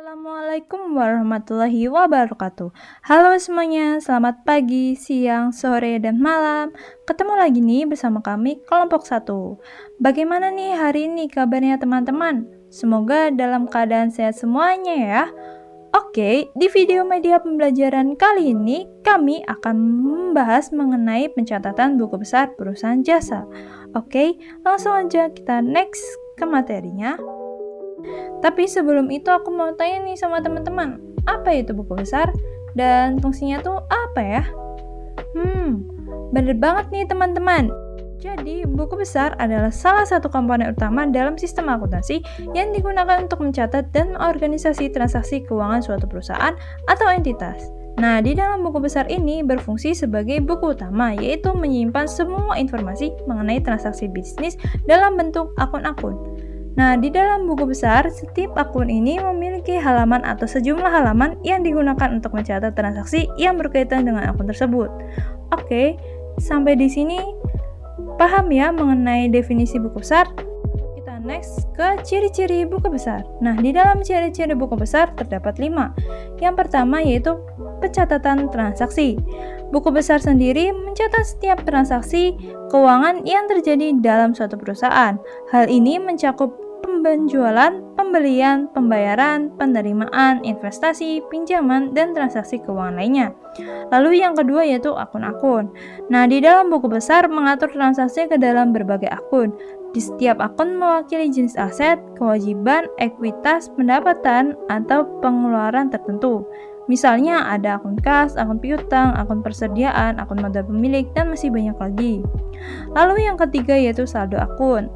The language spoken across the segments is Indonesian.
Assalamualaikum warahmatullahi wabarakatuh. Halo semuanya, selamat pagi, siang, sore, dan malam. Ketemu lagi nih bersama kami kelompok satu. Bagaimana nih hari ini kabarnya teman-teman? Semoga dalam keadaan sehat semuanya ya. Oke, di video media pembelajaran kali ini kami akan membahas mengenai pencatatan buku besar perusahaan jasa. Oke, langsung aja kita next ke materinya. Tapi sebelum itu aku mau tanya nih sama teman-teman, apa itu buku besar dan fungsinya tuh apa ya? Bener banget nih teman-teman. Jadi, buku besar adalah salah satu komponen utama dalam sistem akuntansi yang digunakan untuk mencatat dan organisasi transaksi keuangan suatu perusahaan atau entitas. Nah, di dalam buku besar ini berfungsi sebagai buku utama, yaitu menyimpan semua informasi mengenai transaksi bisnis dalam bentuk akun-akun. Nah, di dalam buku besar, setiap akun ini memiliki halaman atau sejumlah halaman yang digunakan untuk mencatat transaksi yang berkaitan dengan akun tersebut. Oke, sampai di sini paham ya mengenai definisi buku besar? Kita next ke ciri-ciri buku besar. Nah, di dalam ciri-ciri buku besar terdapat 5. Yang pertama yaitu pencatatan transaksi. Buku besar sendiri mencatat setiap transaksi keuangan yang terjadi dalam suatu perusahaan. Hal ini mencakup penjualan, pembelian, pembayaran, penerimaan, investasi, pinjaman, dan transaksi keuangan lainnya. Lalu yang kedua yaitu akun-akun. Nah, di dalam buku besar mengatur transaksi ke dalam berbagai akun. Di setiap akun mewakili jenis aset, kewajiban, ekuitas, pendapatan, atau pengeluaran tertentu. Misalnya ada akun kas, akun piutang, akun persediaan, akun modal pemilik, dan masih banyak lagi. Lalu yang ketiga yaitu saldo akun.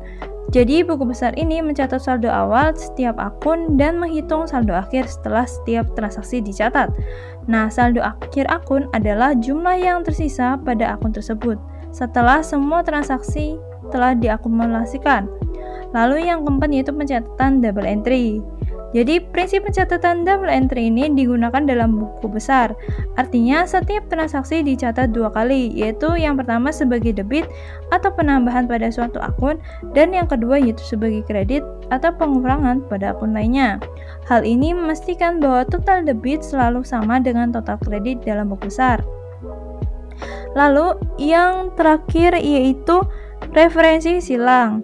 Jadi buku besar ini mencatat saldo awal setiap akun dan menghitung saldo akhir setelah setiap transaksi dicatat. Nah, saldo akhir akun adalah jumlah yang tersisa pada akun tersebut setelah semua transaksi telah diakumulasikan. Lalu yang keempat yaitu pencatatan double entry. Jadi prinsip pencatatan double entry ini digunakan dalam buku besar. Artinya setiap transaksi dicatat 2 kali, yaitu yang pertama sebagai debit atau penambahan pada suatu akun, dan yang kedua yaitu sebagai kredit atau pengurangan pada akun lainnya. Hal ini memastikan bahwa total debit selalu sama dengan total kredit dalam buku besar. Lalu yang terakhir yaitu referensi silang.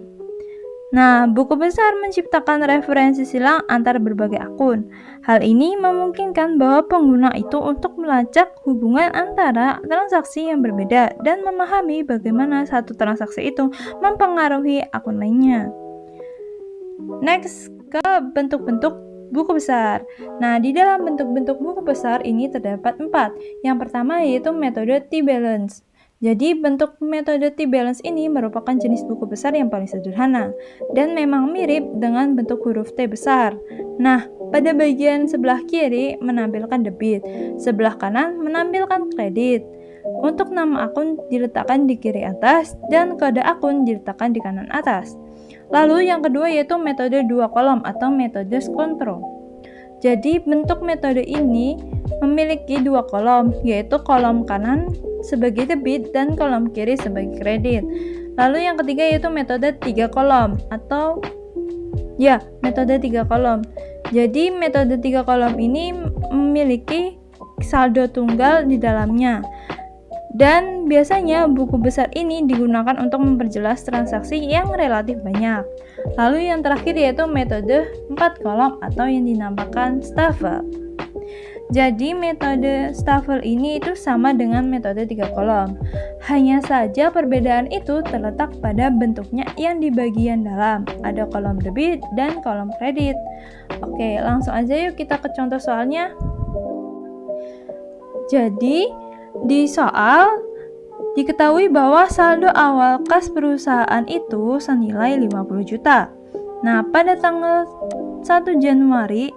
Nah, buku besar menciptakan referensi silang antar berbagai akun. Hal ini memungkinkan bahwa pengguna itu untuk melacak hubungan antara transaksi yang berbeda dan memahami bagaimana satu transaksi itu mempengaruhi akun lainnya. Next, ke bentuk-bentuk buku besar. Nah, di dalam bentuk-bentuk buku besar ini terdapat 4. Yang pertama yaitu metode T-Balance. Jadi bentuk metode T-Balance ini merupakan jenis buku besar yang paling sederhana dan memang mirip dengan bentuk huruf T besar. Nah, pada bagian sebelah kiri menampilkan debit, sebelah kanan menampilkan kredit. Untuk nama akun diletakkan di kiri atas dan kode akun diletakkan di kanan atas. Lalu yang kedua yaitu metode 2 kolom atau metode Scontro. Jadi bentuk metode ini memiliki 2 kolom, yaitu kolom kanan sebagai debit dan kolom kiri sebagai kredit. Lalu yang ketiga yaitu metode 3 kolom atau metode 3 kolom. Jadi metode 3 kolom ini memiliki saldo tunggal di dalamnya. Dan biasanya buku besar ini digunakan untuk memperjelas transaksi yang relatif banyak. Lalu yang terakhir yaitu metode 4 kolom atau yang dinamakan Staffel. Jadi metode Staffel ini itu sama dengan metode 3 kolom. Hanya saja perbedaan itu terletak pada bentuknya yang di bagian dalam. Ada kolom debit dan kolom kredit. Oke, langsung aja yuk kita ke contoh soalnya. Jadi di soal diketahui bahwa saldo awal kas perusahaan itu senilai 50 juta. Nah, pada tanggal 1 Januari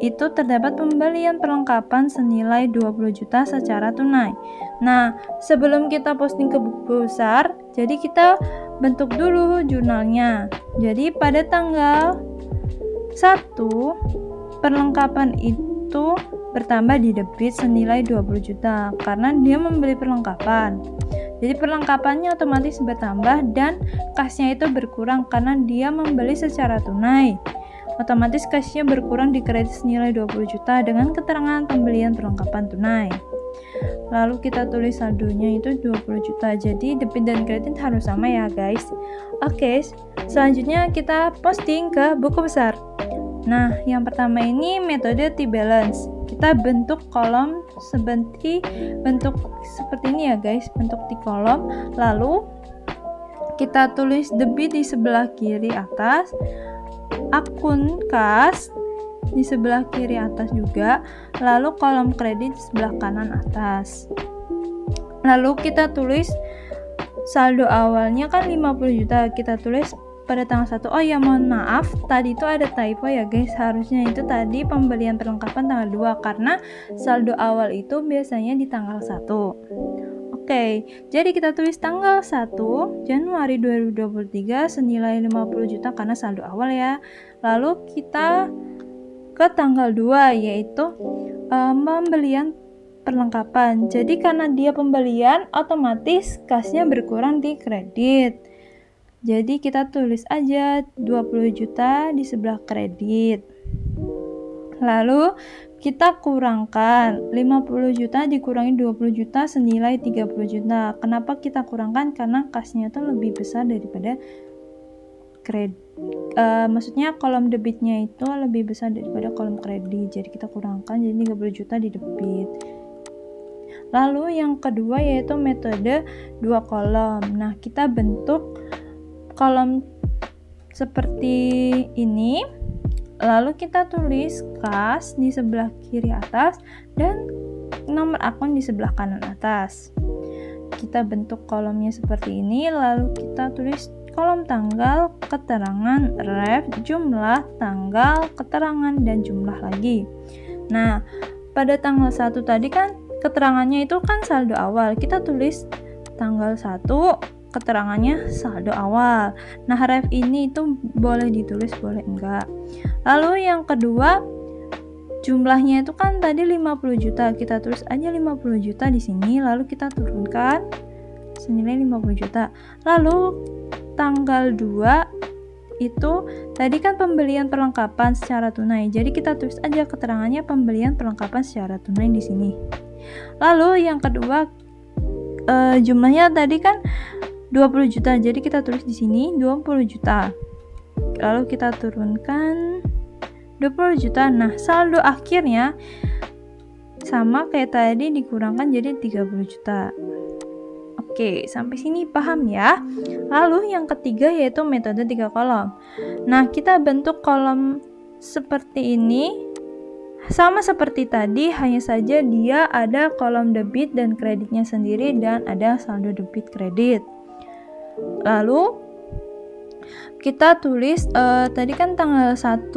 itu terdapat pembelian perlengkapan senilai 20 juta secara tunai. Nah, sebelum kita posting ke buku besar, jadi kita bentuk dulu jurnalnya. Jadi pada tanggal 1 perlengkapan itu bertambah di debit senilai 20 juta karena dia membeli perlengkapan. Jadi perlengkapannya otomatis bertambah dan kasnya itu berkurang karena dia membeli secara tunai. Otomatis kasnya berkurang di kredit senilai 20 juta dengan keterangan pembelian perlengkapan tunai. Lalu kita tulis saldonya itu 20 juta. Jadi debit dan kredit harus sama ya guys. Oke, selanjutnya kita posting ke buku besar. Nah, yang pertama ini metode T-balance. Kita bentuk kolom seperti ini ya guys, bentuk T kolom. Lalu kita tulis debit di sebelah kiri atas, akun kas di sebelah kiri atas juga, lalu kolom kredit di sebelah kanan atas. Lalu kita tulis saldo awalnya kan 50 juta, kita tulis pada tanggal 1. Oh ya, mohon maaf, tadi itu ada typo ya guys, harusnya itu tadi pembelian perlengkapan tanggal 2 karena saldo awal itu biasanya di tanggal 1. Oke, jadi kita tulis tanggal 1 Januari 2023 senilai 50 juta karena saldo awal ya. Lalu kita ke tanggal 2 yaitu pembelian perlengkapan. Jadi karena dia pembelian, otomatis kasnya berkurang di kredit. Jadi kita tulis aja 20 juta di sebelah kredit. Lalu kita kurangkan 50 juta dikurangi 20 juta senilai 30 juta. Kenapa kita kurangkan? Karena kasnya tuh lebih besar daripada kredit. Maksudnya kolom debitnya itu lebih besar daripada kolom kredit. Jadi kita kurangkan jadi 30 juta di debit. Lalu yang kedua yaitu metode 2 kolom. Nah, kita bentuk kolom seperti ini, lalu kita tulis kas di sebelah kiri atas dan nomor akun di sebelah kanan atas. Kita bentuk kolomnya seperti ini, lalu kita tulis kolom tanggal, keterangan, ref, jumlah, tanggal, keterangan, dan jumlah lagi. Nah, pada tanggal 1 tadi kan keterangannya itu kan saldo awal, kita tulis tanggal 1 keterangannya saldo awal. Nah, ref ini itu boleh ditulis, boleh enggak. Lalu yang kedua, jumlahnya itu kan tadi 50 juta. Kita tulis aja 50 juta di sini, lalu kita turunkan senilai 50 juta. Lalu tanggal 2 itu tadi kan pembelian perlengkapan secara tunai. Jadi kita tulis aja keterangannya pembelian perlengkapan secara tunai di sini. Lalu yang kedua, jumlahnya tadi kan 20 juta, jadi kita tulis di sini 20 juta. Lalu kita turunkan 20 juta. Nah, saldo akhirnya sama kayak tadi dikurangkan jadi 30 juta. Oke, sampai sini paham ya? Lalu yang ketiga yaitu metode 3 kolom. Nah, kita bentuk kolom seperti ini. Sama seperti tadi, hanya saja dia ada kolom debit dan kreditnya sendiri dan ada saldo debit kredit. Lalu kita tulis tadi kan tanggal 1.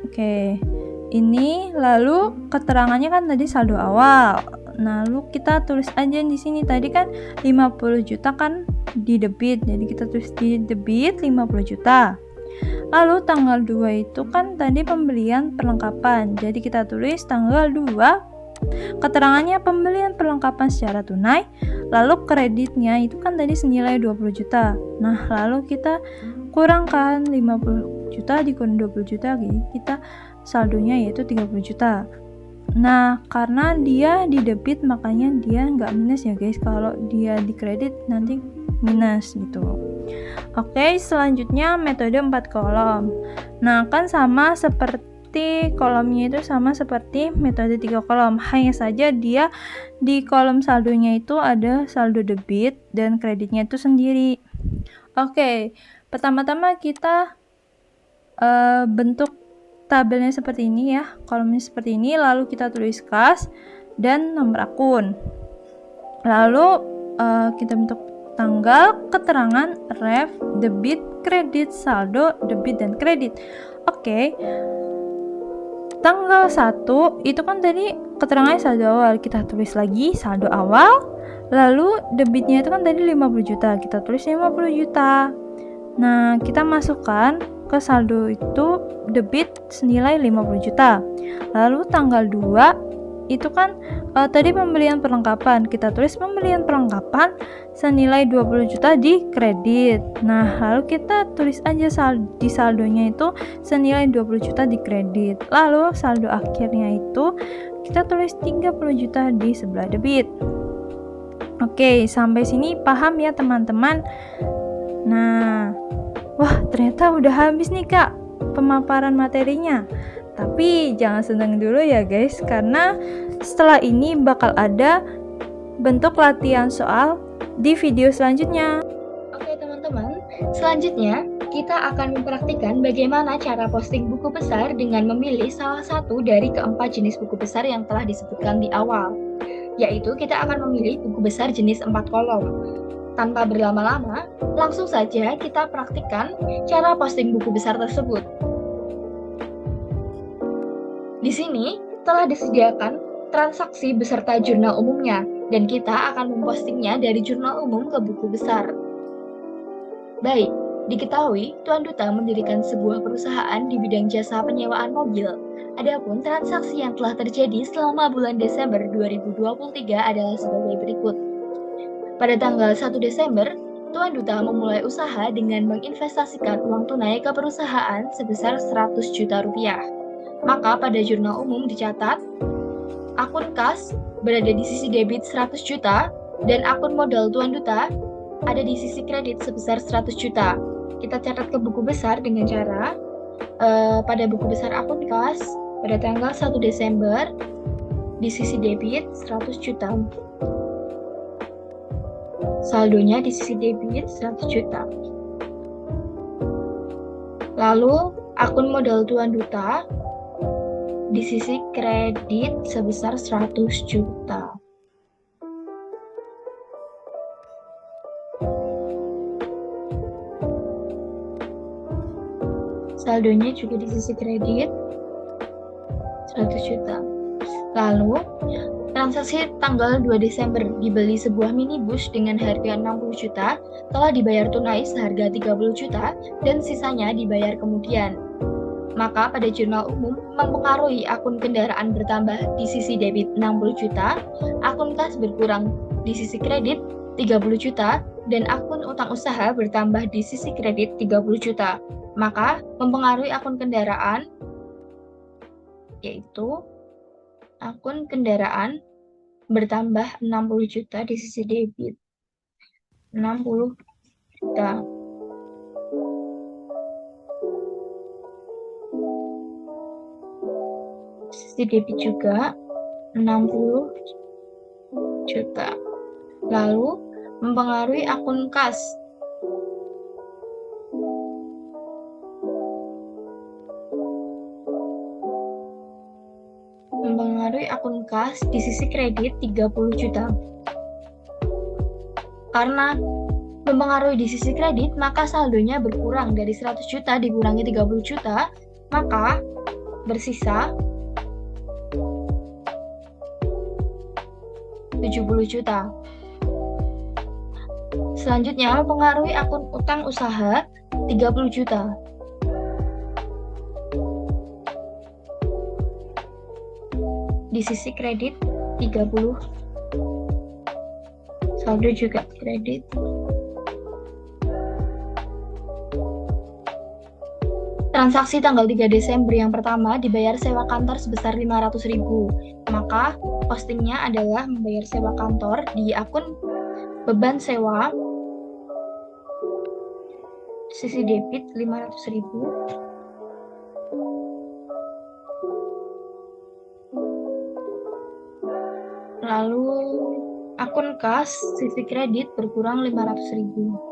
Oke. Ini lalu keterangannya kan tadi saldo awal. Lalu kita tulis aja di sini tadi kan 50 juta kan di debit. Jadi kita tulis di debit 50 juta. Lalu tanggal 2 itu kan tadi pembelian perlengkapan. Jadi kita tulis tanggal 2 keterangannya pembelian perlengkapan secara tunai, lalu kreditnya itu kan tadi senilai 20 juta. Nah, lalu kita kurangkan 50 juta dikurangi 20 juta, jadi kita saldonya yaitu 30 juta. Nah, karena dia di debit makanya dia nggak minus ya guys. Kalau dia di kredit nanti minus gitu. Oke, selanjutnya metode 4 kolom. Nah, kan sama seperti kolomnya itu sama seperti metode 3 kolom, hanya saja dia di kolom saldonya itu ada saldo debit dan kreditnya itu sendiri. Oke, pertama-tama kita bentuk tabelnya seperti ini ya, kolomnya seperti ini, lalu kita tulis kas dan nomor akun. Lalu kita bentuk tanggal, keterangan, ref, debit, kredit, saldo, debit, dan kredit. Oke. Tanggal 1 itu kan tadi keterangannya saldo awal, kita tulis lagi saldo awal, lalu debitnya itu kan tadi 50 juta, kita tulis 50 juta. Nah, kita masukkan ke saldo itu debit senilai 50 juta. Lalu tanggal 2 itu kan tadi pembelian perlengkapan, kita tulis pembelian perlengkapan senilai 20 juta di kredit. Nah, lalu kita tulis aja di saldonya itu senilai 20 juta di kredit. Lalu saldo akhirnya itu kita tulis 30 juta di sebelah debit. Oke, sampai sini paham ya teman-teman? Nah, wah ternyata udah habis nih Kak pemaparan materinya. Tapi jangan senang dulu ya guys, karena setelah ini bakal ada bentuk latihan soal di video selanjutnya. Oke teman-teman, selanjutnya kita akan mempraktikkan bagaimana cara posting buku besar dengan memilih salah satu dari keempat jenis buku besar yang telah disebutkan di awal. Yaitu kita akan memilih buku besar jenis 4 kolom. Tanpa berlama-lama, langsung saja kita praktikkan cara posting buku besar tersebut. Di sini telah disediakan transaksi beserta jurnal umumnya, dan kita akan mempostingnya dari jurnal umum ke buku besar. Baik, diketahui Tuan Duta mendirikan sebuah perusahaan di bidang jasa penyewaan mobil. Adapun transaksi yang telah terjadi selama bulan Desember 2023 adalah sebagai berikut. Pada tanggal 1 Desember, Tuan Duta memulai usaha dengan menginvestasikan uang tunai ke perusahaan sebesar 100 juta rupiah. Maka pada jurnal umum dicatat, akun kas berada di sisi debit 100 juta dan akun modal Tuan Duta ada di sisi kredit sebesar 100 juta. Kita catat ke buku besar dengan cara pada buku besar akun kas pada tanggal 1 Desember di sisi debit 100 juta. Saldonya di sisi debit 100 juta. Lalu akun modal Tuan Duta di sisi kredit sebesar 100 juta. Saldonya juga di sisi kredit 100 juta. Lalu, transaksi tanggal 2 Desember dibeli sebuah minibus dengan harga 60 juta, telah dibayar tunai seharga 30 juta, dan sisanya dibayar kemudian. Maka pada jurnal umum mempengaruhi akun kendaraan bertambah di sisi debit 60 juta, akun kas berkurang di sisi kredit 30 juta, dan akun utang usaha bertambah di sisi kredit 30 juta. Maka mempengaruhi akun kendaraan, yaitu akun kendaraan bertambah 60 juta di sisi debit 60 juta. Sisi debit juga 60 juta. Lalu mempengaruhi akun kas. Mempengaruhi akun kas di sisi kredit 30 juta. Karena mempengaruhi di sisi kredit, maka saldonya berkurang dari 100 juta dikurangi 30 juta, maka bersisa 70 juta. Selanjutnya, mempengaruhi akun utang usaha 30 juta. Di sisi kredit 30. Saldo juga kredit. Transaksi tanggal 3 Desember yang pertama dibayar sewa kantor sebesar 500.000. Maka postingnya adalah membayar sewa kantor di akun beban sewa sisi debit 500.000. Lalu akun kas sisi kredit berkurang 500.000.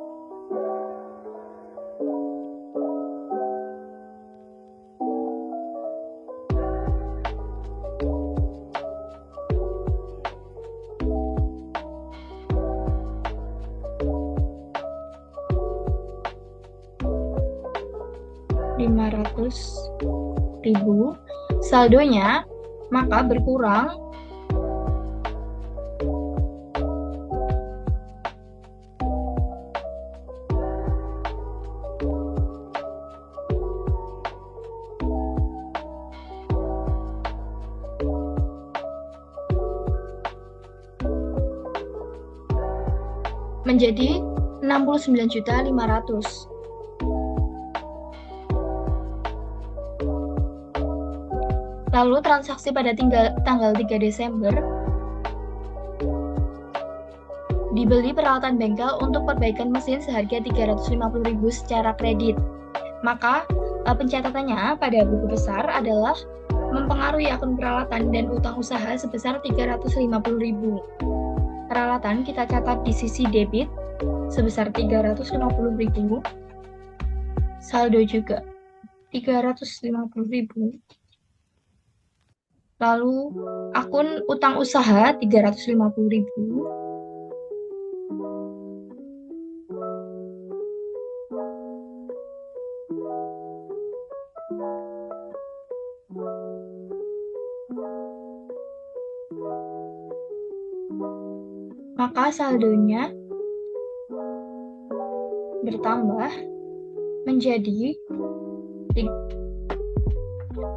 Saldonya maka berkurang 500.000. menjadi 69.500.000. Lalu transaksi pada tanggal 3 Desember dibeli peralatan bengkel untuk perbaikan mesin seharga 350.000 secara kredit. Maka pencatatannya pada buku besar adalah mempengaruhi akun peralatan dan utang usaha sebesar 350.000. Peralatan kita catat di sisi debit sebesar 350.000. Saldo juga 350.000. Lalu akun utang usaha 350.000. Maka saldonya bertambah menjadi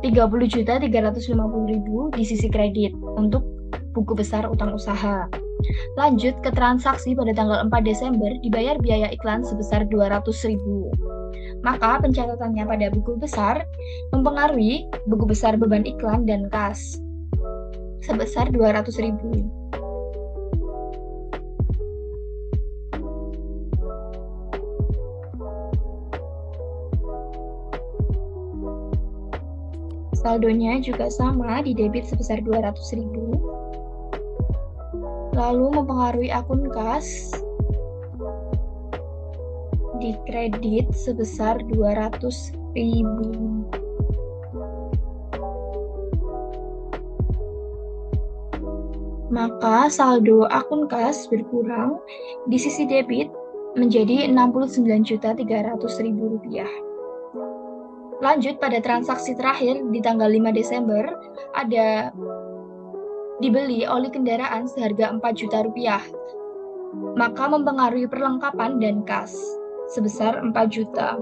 30.350.000 di sisi kredit untuk buku besar utang usaha. Lanjut ke transaksi pada tanggal 4 Desember dibayar biaya iklan sebesar 200.000. Maka pencatatannya pada buku besar mempengaruhi buku besar beban iklan dan kas sebesar 200.000. Saldonya juga sama di debit sebesar 200.000. Lalu mempengaruhi akun kas di kredit sebesar 200.000. Maka saldo akun kas berkurang di sisi debit menjadi 69.300.000 rupiah. Lanjut pada transaksi terakhir di tanggal 5 Desember ada dibeli oli kendaraan seharga 4 juta rupiah. Maka mempengaruhi perlengkapan dan kas sebesar 4 juta.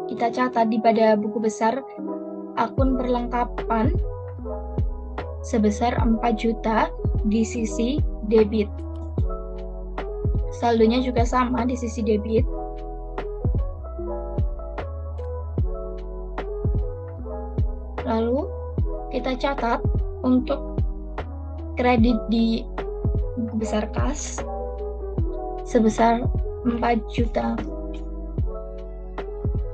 Kita catat di pada buku besar akun perlengkapan sebesar 4 juta di sisi debit. Saldonya juga sama di sisi debit. Lalu kita catat untuk kredit di buku besar kas sebesar 4 juta.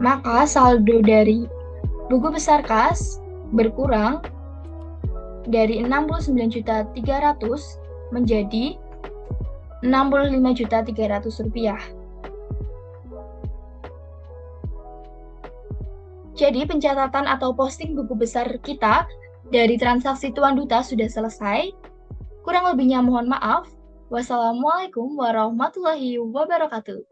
Maka saldo dari buku besar kas berkurang dari 69.300.000 menjadi 65.300.000 rupiah. Jadi pencatatan atau posting buku besar kita dari transaksi Tuan Duta sudah selesai. Kurang lebihnya mohon maaf. Wassalamualaikum warahmatullahi wabarakatuh.